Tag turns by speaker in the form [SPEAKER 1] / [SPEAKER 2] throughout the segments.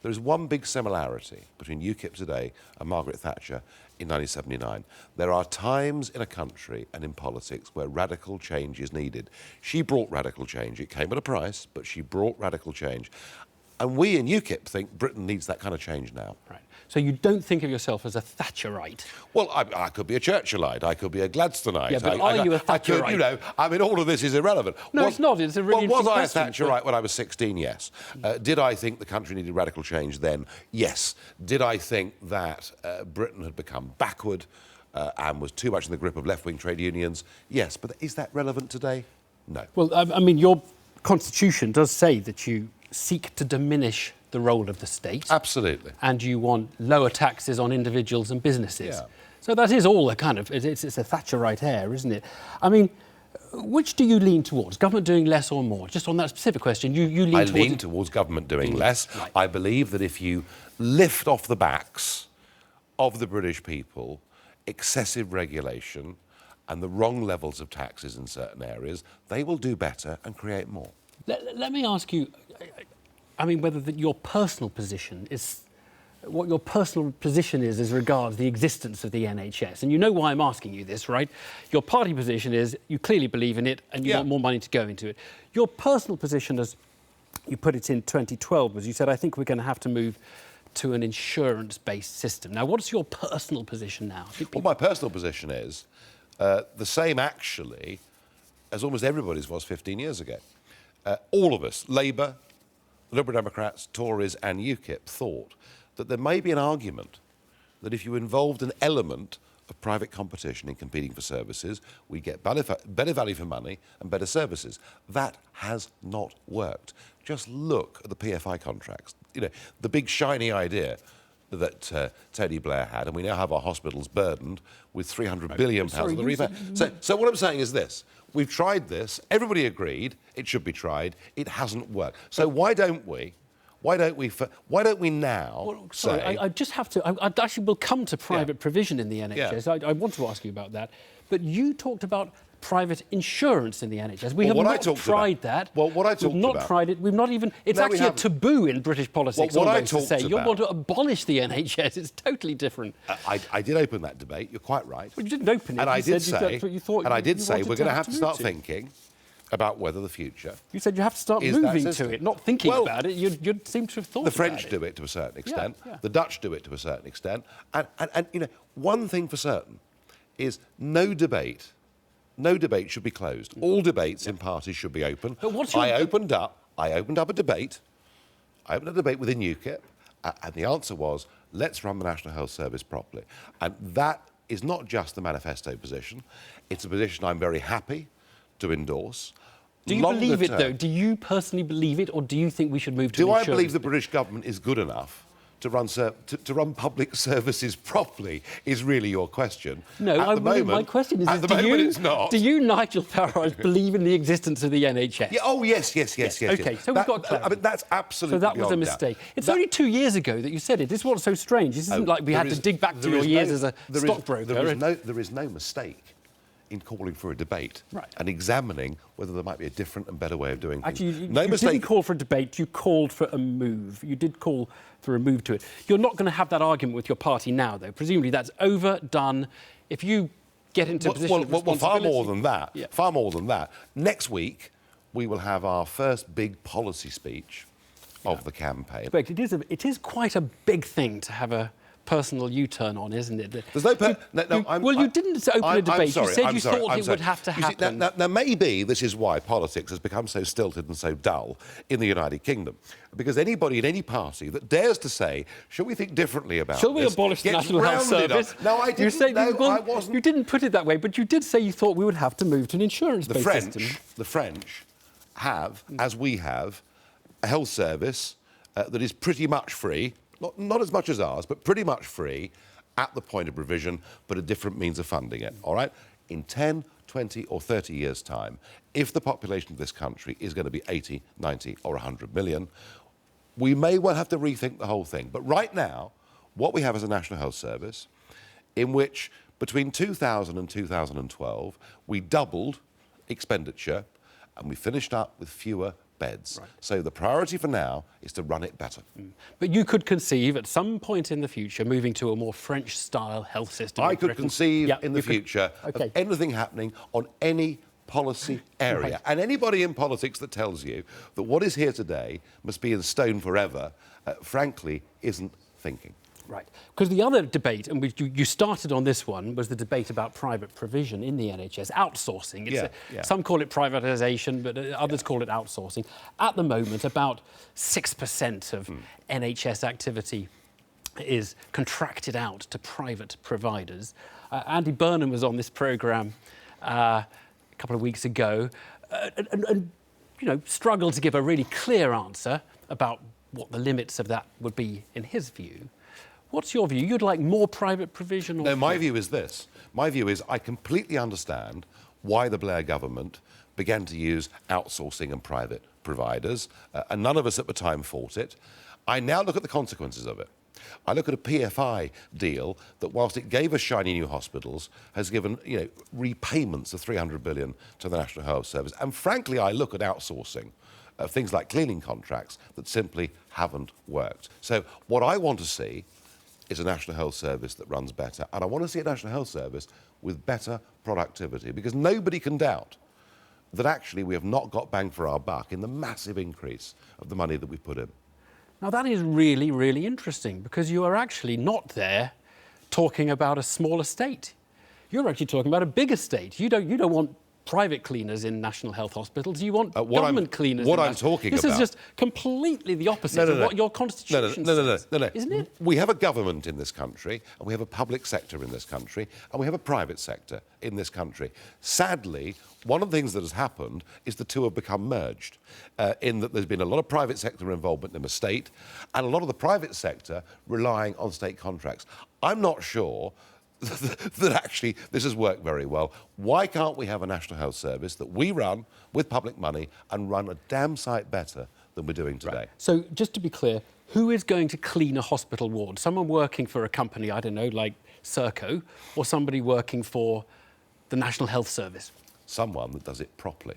[SPEAKER 1] There is one big similarity between UKIP today and Margaret Thatcher in 1979. There are times in a country and in politics where radical change is needed. She brought radical change. It came at a price, but she brought radical change. And we in UKIP think Britain needs that kind of change now.
[SPEAKER 2] Right. So you don't think of yourself as a Thatcherite?
[SPEAKER 1] Well, I could be a Churchillite. I could be a Gladstoneite.
[SPEAKER 2] Yeah, but are you a Thatcherite?
[SPEAKER 1] I mean, all of this is irrelevant.
[SPEAKER 2] No, it's not. It's a really
[SPEAKER 1] was I a
[SPEAKER 2] interesting
[SPEAKER 1] Thatcherite when I was 16? Yes. Did I think the country needed radical change then? Yes. Did I think that Britain had become backward and was too much in the grip of left-wing trade unions? Yes. But is that relevant today? No.
[SPEAKER 2] Well, I mean, your constitution does say that you seek to diminish the role of the state.
[SPEAKER 1] Absolutely.
[SPEAKER 2] And you want lower taxes on individuals and businesses.
[SPEAKER 1] Yeah.
[SPEAKER 2] So that is all a kind of, it's a Thatcherite air, isn't it? I mean, which do you lean towards? Government doing less or more? Just on that specific question, you lean towards...
[SPEAKER 1] I lean towards government doing less.
[SPEAKER 2] Right.
[SPEAKER 1] I believe that if you lift off the backs of the British people excessive regulation and the wrong levels of taxes in certain areas, they will do better and create more.
[SPEAKER 2] Let me ask you, I mean, whether your personal position is... what your personal position is as regards the existence of the NHS. And you know why I'm asking you this, right? Your party position is you clearly believe in it and you want more money to go into it. Your personal position, as you put it in 2012, was you said, I think we're going to have to move to an insurance-based system. Now, what's your personal position now?
[SPEAKER 1] Well, my personal position is the same, actually, as almost everybody's was 15 years ago. All of us, Labour, Liberal Democrats, Tories and UKIP, thought that there may be an argument that if you involved an element of private competition in competing for services, we get better value for money and better services. That has not worked. Just look at the PFI contracts. You know, the big shiny idea that Tony Blair had, and we now have our hospitals burdened with £300 billion of the rebate. So what I'm saying is this. We've tried this. Everybody agreed it should be tried. It hasn't worked. So why don't we now
[SPEAKER 2] sorry,
[SPEAKER 1] say...
[SPEAKER 2] I just have to... I actually will come to private provision in the NHS.
[SPEAKER 1] Yeah.
[SPEAKER 2] I want to ask you about that. But you talked about private insurance in the NHS. We have not tried that.
[SPEAKER 1] Well, what I talked about...
[SPEAKER 2] We've not tried it. We've not even... It's actually a taboo in British politics almost to say you want to abolish the NHS. It's totally different.
[SPEAKER 1] I did open that debate. You're quite right.
[SPEAKER 2] Well, you didn't open it.
[SPEAKER 1] And I did say...
[SPEAKER 2] And
[SPEAKER 1] I did say we're going to have to start thinking about whether the future...
[SPEAKER 2] You said you have to start moving to it, not thinking about it. You seem to have thought about it.
[SPEAKER 1] The French do it to a certain extent.
[SPEAKER 2] Yeah.
[SPEAKER 1] The Dutch do it to a certain extent. And you know, one thing for certain is no debate should be closed. All debates in parties should be open.
[SPEAKER 2] But what's your...
[SPEAKER 1] I opened up a debate. I opened a debate within UKIP, and the answer was, let's run the National Health Service properly. And that is not just the manifesto position. It's a position I'm very happy to endorse.
[SPEAKER 2] Do you believe it, though? Do you personally believe it, or do you think we should move to
[SPEAKER 1] Do I believe the British government is good enough to run public services properly is really your question.
[SPEAKER 2] No, my question is,
[SPEAKER 1] it's not.
[SPEAKER 2] Do you, Nigel Farage, believe in the existence of the NHS?
[SPEAKER 1] Yeah, yes.
[SPEAKER 2] OK, so we've got clarity.
[SPEAKER 1] I mean, that's absolutely
[SPEAKER 2] So that was a mistake. It's only 2 years ago that you said it. This is what's so strange. This isn't like we had to dig back to your years as a stockbroker.
[SPEAKER 1] There is no mistake in calling for a debate and examining whether there might be a different and better way of doing things.
[SPEAKER 2] Actually, you didn't call for a debate, you called for a move. You did call for a move to it. You're not going to have that argument with your party now, though. Presumably that's over, done. If you get into a position of responsibility...
[SPEAKER 1] far more than that. Yeah. Far more than that. Next week, we will have our first big policy speech of the campaign.
[SPEAKER 2] It is quite a big thing to have a personal U-turn on, isn't it?
[SPEAKER 1] There's no...
[SPEAKER 2] you didn't open a debate. You said you thought it would have to happen.
[SPEAKER 1] Now, maybe this is why politics has become so stilted and so dull in the United Kingdom. Because anybody in any party that dares to say, shall we think differently about this...
[SPEAKER 2] Shall we abolish the National Health Service?
[SPEAKER 1] No, I didn't. I wasn't.
[SPEAKER 2] You didn't put it that way, but you did say you thought we would have to move to an insurance-based system.
[SPEAKER 1] The French have, as we have, a health service that is pretty much free. Not as much as ours, but pretty much free at the point of revision, but a different means of funding it, all right? In 10, 20 or 30 years' time, if the population of this country is going to be 80, 90 or 100 million, we may well have to rethink the whole thing. But right now, what we have is a National Health Service in which between 2000 and 2012, we doubled expenditure and we finished up with fewer beds.
[SPEAKER 2] Right.
[SPEAKER 1] So the priority for now is to run it better.
[SPEAKER 2] But you could conceive at some point in the future moving to a more French-style health system.
[SPEAKER 1] I
[SPEAKER 2] in
[SPEAKER 1] could
[SPEAKER 2] Britain.
[SPEAKER 1] conceive
[SPEAKER 2] Yeah,
[SPEAKER 1] in the
[SPEAKER 2] you could.
[SPEAKER 1] future
[SPEAKER 2] Okay.
[SPEAKER 1] of anything happening on any policy area.
[SPEAKER 2] Right.
[SPEAKER 1] And anybody in politics that tells you that what is here today must be in stone forever, frankly, isn't thinking.
[SPEAKER 2] Right. Because the other debate, and you started on this one, was the debate about private provision in the NHS, outsourcing. Some call it privatisation, but others call it outsourcing. At the moment, about 6% of NHS activity is contracted out to private providers. Andy Burnham was on this programme a couple of weeks ago and struggled to give a really clear answer about what the limits of that would be in his view. What's your view? You'd like more private provision? Or
[SPEAKER 1] No, my view is this. My view is I completely understand why the Blair government began to use outsourcing and private providers, and none of us at the time fought it. I now look at the consequences of it. I look at a PFI deal that, whilst it gave us shiny new hospitals, has given repayments of 300 billion to the National Health Service. And frankly, I look at outsourcing, things like cleaning contracts, that simply haven't worked. So what I want to see is a National Health Service that runs better. And I want to see a National Health Service with better productivity, because nobody can doubt that actually we have not got bang for our buck in the massive increase of the money that we put in.
[SPEAKER 2] Now, that is really, really interesting, because you are actually not there talking about a smaller state. You're actually talking about a bigger state. You don't want private cleaners in national health hospitals. You want government cleaners.
[SPEAKER 1] What I'm talking about.
[SPEAKER 2] This is just completely the opposite of what your constitution says.
[SPEAKER 1] No.
[SPEAKER 2] Isn't it?
[SPEAKER 1] We have a government in this country, and we have a public sector in this country, and we have a private sector in this country. Sadly, one of the things that has happened is the two have become merged, in that there's been a lot of private sector involvement in the state, and a lot of the private sector relying on state contracts. I'm not sure that actually this has worked very well. Why can't we have a National Health Service that we run with public money and run a damn sight better than we're doing today?
[SPEAKER 2] Right. So just to be clear, who is going to clean a hospital ward? Someone working for a company, I don't know, like Serco, or somebody working for the National Health Service?
[SPEAKER 1] Someone that does it properly.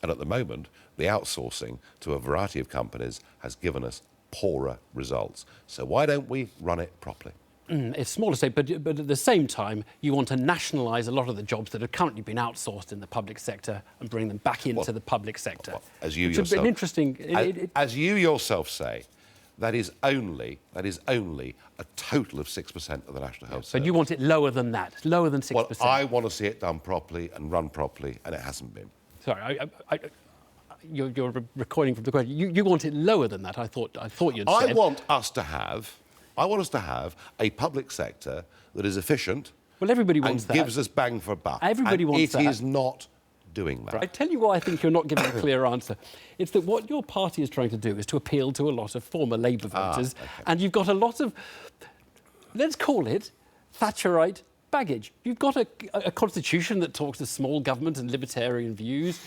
[SPEAKER 1] And at the moment, the outsourcing to a variety of companies has given us poorer results. So why don't we run it properly?
[SPEAKER 2] It's smaller state, but at the same time, you want to nationalise a lot of the jobs that have currently been outsourced in the public sector and bring them back into the public sector.
[SPEAKER 1] As you
[SPEAKER 2] it's
[SPEAKER 1] yourself,
[SPEAKER 2] an interesting.
[SPEAKER 1] As you yourself say, that is only a total of 6% of the National Health Service.
[SPEAKER 2] But you want it lower than that, lower than 6%.
[SPEAKER 1] Well, I want to see it done properly and run properly, and it hasn't been.
[SPEAKER 2] Sorry, you're recording from the question. You want it lower than that. I thought you'd said.
[SPEAKER 1] I want us to have a public sector that is efficient.
[SPEAKER 2] Well, everybody wants
[SPEAKER 1] and
[SPEAKER 2] that.
[SPEAKER 1] gives us bang for buck.
[SPEAKER 2] Everybody wants that.
[SPEAKER 1] It is not doing that.
[SPEAKER 2] I tell you why I think you're not giving a clear answer. It's that what your party is trying to do is to appeal to a lot of former Labour voters, and you've got a lot of, let's call it, Thatcherite baggage. You've got a constitution that talks to small government and libertarian views,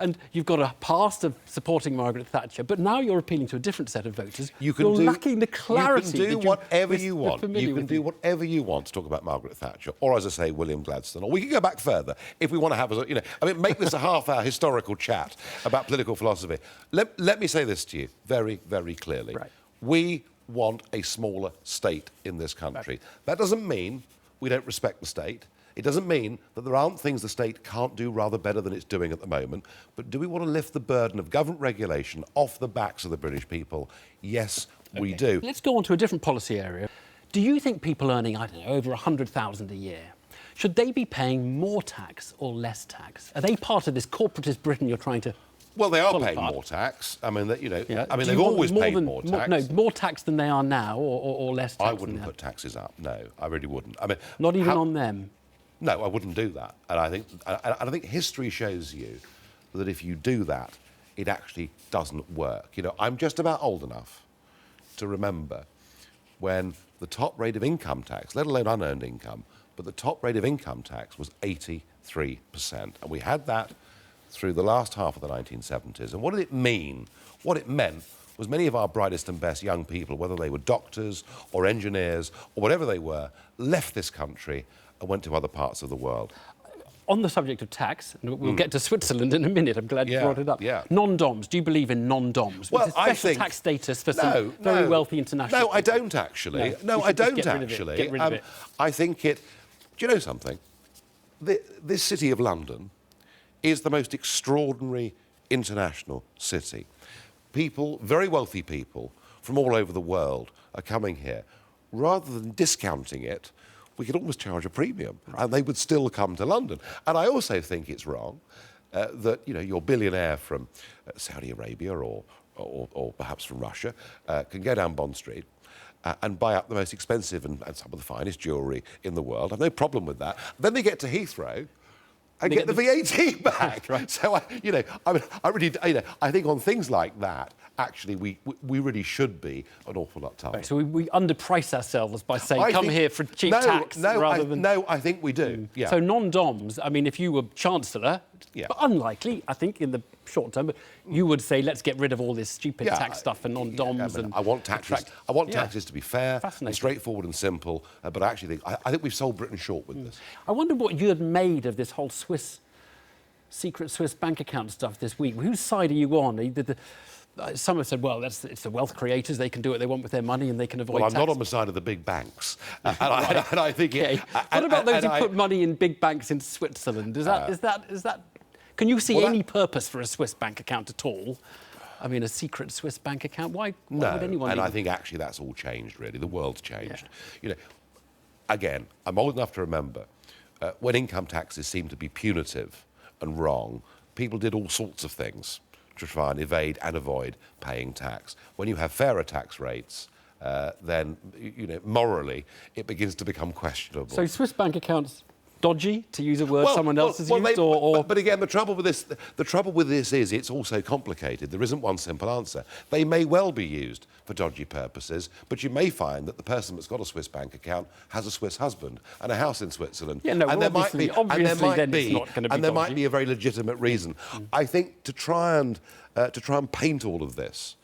[SPEAKER 2] and you've got a past of supporting Margaret Thatcher, but now you're appealing to a different set of voters. You're lacking the clarity.
[SPEAKER 1] You can do whatever you want.
[SPEAKER 2] You
[SPEAKER 1] can do whatever you want to talk about Margaret Thatcher, or as I say, William Gladstone. Or we can go back further if we want to have make this a half-hour historical chat about political philosophy. Let me say this to you very, very clearly.
[SPEAKER 2] Right.
[SPEAKER 1] We want a smaller state in this country. Right. That doesn't mean we don't respect the state. It doesn't mean that there aren't things the state can't do rather better than it's doing at the moment. But do we want to lift the burden of government regulation off the backs of the British people? Yes, we do.
[SPEAKER 2] Let's go on to a different policy area. Do you think people earning, I don't know, over 100,000 a year, should they be paying more tax or less tax? Are they part of this corporatist Britain you're trying to?
[SPEAKER 1] Well, they are paying more tax. I mean, they've always paid more tax.
[SPEAKER 2] More tax than they are now, or less tax?
[SPEAKER 1] I wouldn't put taxes up. No, I really wouldn't. I mean,
[SPEAKER 2] not even on them.
[SPEAKER 1] No, I wouldn't do that. And I think history shows you that if you do that, it actually doesn't work. I'm just about old enough to remember when the top rate of income tax, let alone unearned income, but the top rate of income tax was 83%. And we had that through the last half of the 1970s. And what did it mean? What it meant was many of our brightest and best young people, whether they were doctors or engineers or whatever they were, left this country and went to other parts of the world.
[SPEAKER 2] On the subject of tax, and we'll get to Switzerland in a minute. I'm glad you
[SPEAKER 1] Yeah,
[SPEAKER 2] brought it up.
[SPEAKER 1] yeah.
[SPEAKER 2] Non-DOMs. Do you believe in non-DOMs?
[SPEAKER 1] Well,
[SPEAKER 2] With a
[SPEAKER 1] I
[SPEAKER 2] special
[SPEAKER 1] think-
[SPEAKER 2] tax status for some very wealthy international.
[SPEAKER 1] No, I
[SPEAKER 2] people.
[SPEAKER 1] don't actually.
[SPEAKER 2] No,
[SPEAKER 1] No,
[SPEAKER 2] we
[SPEAKER 1] I
[SPEAKER 2] should just
[SPEAKER 1] don't
[SPEAKER 2] get rid of it.
[SPEAKER 1] actually.
[SPEAKER 2] Get rid of it.
[SPEAKER 1] I think it. Do you know something? This city of London is the most extraordinary international city. People, very wealthy people from all over the world, are coming here. Rather than discounting it, we could almost charge a premium, and they would still come to London. And I also think it's wrong that your billionaire from Saudi Arabia or perhaps from Russia can go down Bond Street and buy up the most expensive and some of the finest jewellery in the world. I've no problem with that. Then they get to Heathrow and get the VAT back.
[SPEAKER 2] Right.
[SPEAKER 1] So I really, I think on things like that, actually, we really should be an awful lot tougher.
[SPEAKER 2] Right, so we underprice ourselves by saying,
[SPEAKER 1] I
[SPEAKER 2] come
[SPEAKER 1] think-
[SPEAKER 2] here for cheap tax rather than...
[SPEAKER 1] No, I think we do. Yeah.
[SPEAKER 2] So non-DOMs, I mean, if you were Chancellor,
[SPEAKER 1] Yeah.
[SPEAKER 2] but unlikely, I think, in the short term, but you would say, let's get rid of all this stupid
[SPEAKER 1] Yeah,
[SPEAKER 2] tax stuff and non-DOMs.
[SPEAKER 1] I mean,
[SPEAKER 2] and
[SPEAKER 1] I want taxes. I want taxes to be fair
[SPEAKER 2] Fascinating.
[SPEAKER 1] and straightforward and simple. But I actually think I think we've sold Britain short with this.
[SPEAKER 2] I wonder what you had made of this whole secret Swiss bank account stuff this week. Whose side are you on? Some have said, well, it's the wealth creators. They can do what they want with their money and they can avoid
[SPEAKER 1] Well, I'm
[SPEAKER 2] tax.
[SPEAKER 1] not on the side of the big banks, and I think
[SPEAKER 2] Okay.
[SPEAKER 1] it.
[SPEAKER 2] What about those who put money in big banks in Switzerland? Is that? Can you see any purpose for a Swiss bank account at all? I mean, a secret Swiss bank account? Why
[SPEAKER 1] No,
[SPEAKER 2] would anyone?
[SPEAKER 1] and I
[SPEAKER 2] even-
[SPEAKER 1] think actually that's all changed. Really, the world's changed. Again, I'm old enough to remember when income taxes seemed to be punitive and wrong. People did all sorts of things to try and evade and avoid paying tax. When you have fairer tax rates, then morally it begins to become questionable.
[SPEAKER 2] So Swiss bank accounts dodgy, to use a word someone else has used,
[SPEAKER 1] But again, the trouble with this is it's also complicated. There isn't one simple answer. They may well be used for dodgy purposes, but you may find that the person that's got a Swiss bank account has a Swiss husband and a house in Switzerland.
[SPEAKER 2] Yeah, no,
[SPEAKER 1] and there might be,
[SPEAKER 2] obviously
[SPEAKER 1] and there might
[SPEAKER 2] then
[SPEAKER 1] be,
[SPEAKER 2] it's not gonna be
[SPEAKER 1] and there might
[SPEAKER 2] dodgy.
[SPEAKER 1] be a very legitimate reason. I think to try and paint all of this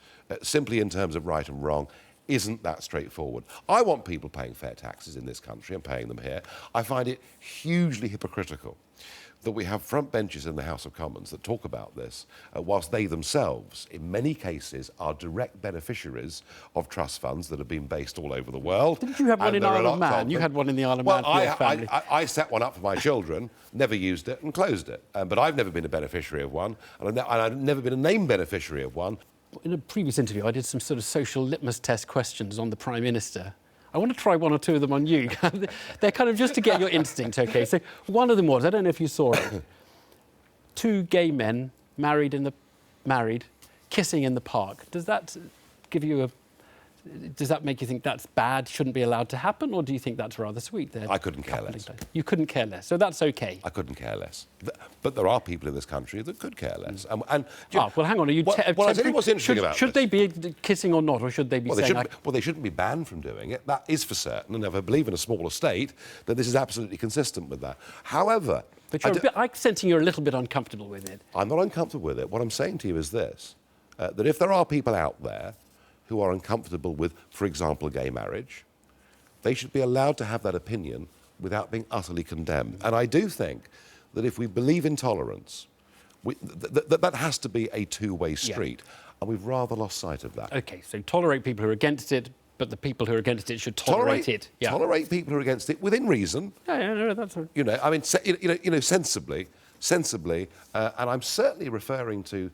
[SPEAKER 1] simply in terms of right and wrong isn't that straightforward. I want people paying fair taxes in this country and paying them here. I find it hugely hypocritical that we have front benches in the House of Commons that talk about this, whilst they themselves, in many cases, are direct beneficiaries of trust funds that have been based all over the world.
[SPEAKER 2] Didn't you have one
[SPEAKER 1] And
[SPEAKER 2] in
[SPEAKER 1] there are
[SPEAKER 2] Isle of
[SPEAKER 1] lots
[SPEAKER 2] Man? You
[SPEAKER 1] them.
[SPEAKER 2] had one in the Isle of Man for your family.
[SPEAKER 1] I set one up for my children, never used it and closed it. But I've never been a beneficiary of one, and I've never been a named beneficiary of one.
[SPEAKER 2] In a previous interview, I did some sort of social litmus test questions on the Prime Minister. I want to try one or two of them on you. They're kind of just to get your instinct, OK? So one of them was, I don't know if you saw it, two gay men married kissing in the park. Does that make you think that's bad, shouldn't be allowed to happen, or do you think that's rather sweet?
[SPEAKER 1] I couldn't care less.
[SPEAKER 2] You couldn't care less, so that's OK.
[SPEAKER 1] I couldn't care less. But there are people in this country that could care less.
[SPEAKER 2] Well, hang on. Are you
[SPEAKER 1] well, I tell you what's interesting about
[SPEAKER 2] should
[SPEAKER 1] this.
[SPEAKER 2] they be kissing or not, or should they be saying...
[SPEAKER 1] They shouldn't be banned from doing it. That is for certain. And if I believe in a smaller state, then this is absolutely consistent with that. However...
[SPEAKER 2] But I'm sensing you're a little bit uncomfortable with it.
[SPEAKER 1] I'm not uncomfortable with it. What I'm saying to you is this, that if there are people out there who are uncomfortable with, for example, gay marriage, they should be allowed to have that opinion without being utterly condemned. And I do think that if we believe in tolerance, that has to be a two-way street. Yeah. And we've rather lost sight of that.
[SPEAKER 2] OK, so tolerate people who are against it, but the people who are against it should tolerate it. Yeah.
[SPEAKER 1] Tolerate people who are against it within reason.
[SPEAKER 2] Yeah, no, that's...
[SPEAKER 1] Sensibly, and I'm certainly referring to,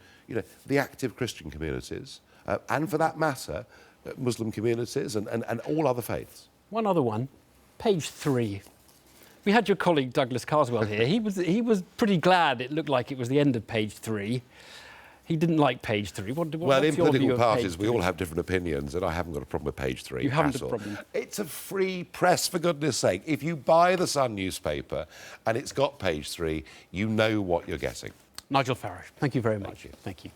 [SPEAKER 1] the active Christian communities, and for that matter, Muslim communities and all other faiths.
[SPEAKER 2] One other one, page 3. We had your colleague Douglas Carswell here. He was pretty glad it looked like it was the end of page 3. He didn't like page 3. What's
[SPEAKER 1] well, in
[SPEAKER 2] your
[SPEAKER 1] political
[SPEAKER 2] view of
[SPEAKER 1] parties,
[SPEAKER 2] page
[SPEAKER 1] we all have different opinions, and I haven't got a problem with page 3.
[SPEAKER 2] You haven't a problem?
[SPEAKER 1] It's a free press, for goodness sake. If you buy the Sun newspaper and it's got page 3, you know what you're getting.
[SPEAKER 2] Nigel Farage, thank you very much.
[SPEAKER 1] Thank you.
[SPEAKER 2] Thank you.